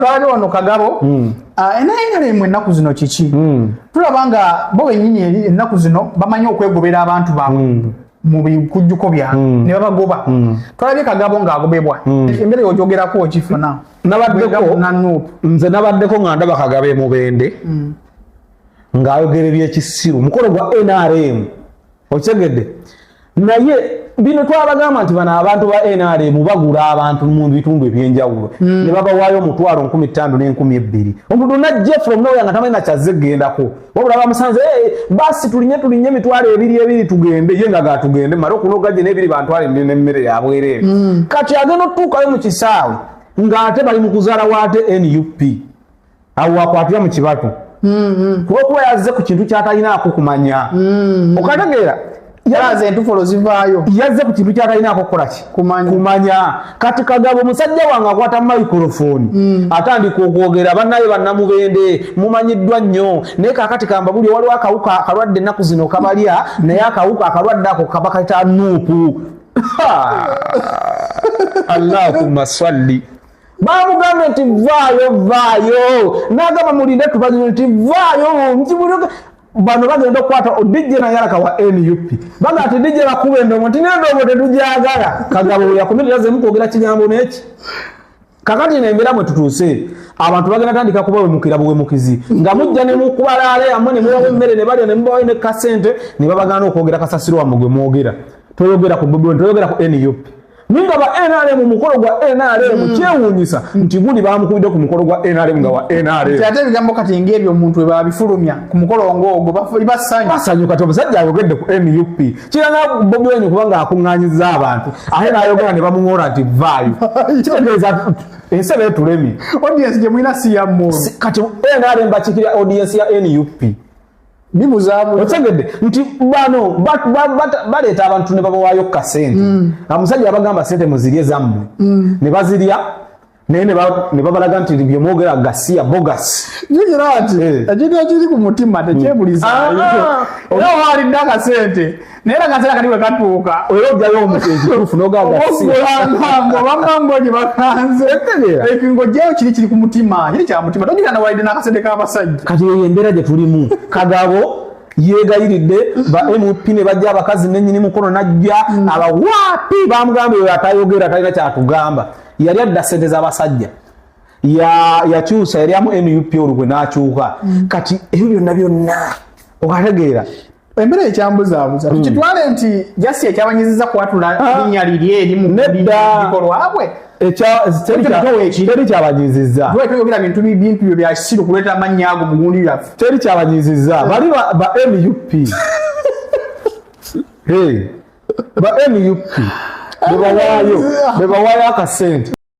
twali wano Kagabo enaye mwe ennaku zino kiki tulabanga bo bennyini ennaku zino bamanyi okwegobera abantu baabwe mu bikujjuko byabwe ne babagoba twalabye Kagabo ng'agobebwa emmere ojogerako okifuna nze nabaddeko nga ndaba Kagabo Mubende ng'ayogera ebyekisiru mukolo gwa NRM okitegedde naye bino twabagamba nti bano abantu ba NRM bagula abantu mu bitundu ebyenjawulo ne babawaayo omutwalo 15,000 ne 2,000 omuntu najje from nowhere nga tamanyi nakyazegendako wabula bamusanze basi tulinye emitwalo 2 tugende ye nga gatugende mara okunoga gye n'ebiri bantwale n'emmere yabwerere kati agenda otuukayo mu kisaawe ng'ate bali mu kuzaala waate NUP awo wakwatira mu kibatu kuba yazze ku kintu ky'atalinaako kumanya okategeera yaze entufolo zivaayo yazze ku kintu ky'atalinaako kukola ki kumanya kati Kagabo musajja wange akwata microphone atandika okwogera bannaye bannamubende mumanyiddwa nnyo naye kaakati kamba buli waliwo akawuka akalwadde ennaku zino kabalya naye akawuka akalwadde ako kaba kayita nuupu Allahumma salli bamugambe nti vaayo n'agamba mulinde tubazire nti vaayo nkibuloga bano bagenda okukwata odijje nayalaka wa NUP baga ati dijje bakuba endomo nti n'endomo tetujagala Kagabo yakomerera ze mukwogera kigambo n'eki kakati n'embeera mwe tutuuse abantu bagenda tandika kuba wemukira buwemukizi nga mujja ne mukubalaale amwe ne mubawa emmere ne balya ne mubawa ne kasente ne babagana okwogera kasasiro wamwe gwe mwogera toyogera ku Bobi Wine toyogera ku NUP ninga ba NRM mukolo gwa NRM kyewunyisa nti guli bamukubide ku mukolo gwa NRM nga wa NRM kyate bigambo kati ngebyo omuntu we babifulumya ku mukolo ngogo basanyu kati omusajja ayogedde ku NUP kiranga Bobi Wine kubanga akunganyiza abantu ate n'ayogera ne bamungora nti vaayo kitegeeza ensebe etulemi audience gye mwina si ya mmono kati NRM bakikira audience ya NUP bibuzamu otegedde nti bano baleeta abantu ne babawaayo kasente amusajja abagamba sente muzirye zammwe ne bazirya naye ne babalaga nti byemwogera gasiya bogas nyigira ati ekintu ekiri ku mutima tekyebulizaayo era waalidde akasente naye era akasente kati bwe katuuka oyogjayo omukekituufu nogabamango gye bakanze ekingo gyeyo kiri ku mutima kiri kya mutima togira nawalidde n'akasente k'abasajja kati eyo embeera gye tulimu Kagabo yeegayiridde ba MUP ne bajja abakazi n'ennyini mukono najja abawaapi bamugamba eyo atayogera talina kyatugamba yali adda sente z'abasajja yakyusa yali amu NUP olugwe n'akyuka kati ebyo byonna okategeera embera ekyambuzaabuza tukitwale nti jasi ekyabanyiziza kwatula linnya liri eri mu bikolwabwe teri kyabanyiziza twetuyogera bintu byo bya kisiru kuleeta amannya ago mu gundi lyaffe teri kyabanyiziza bali ba NUP ba NUP bebawaayo akasente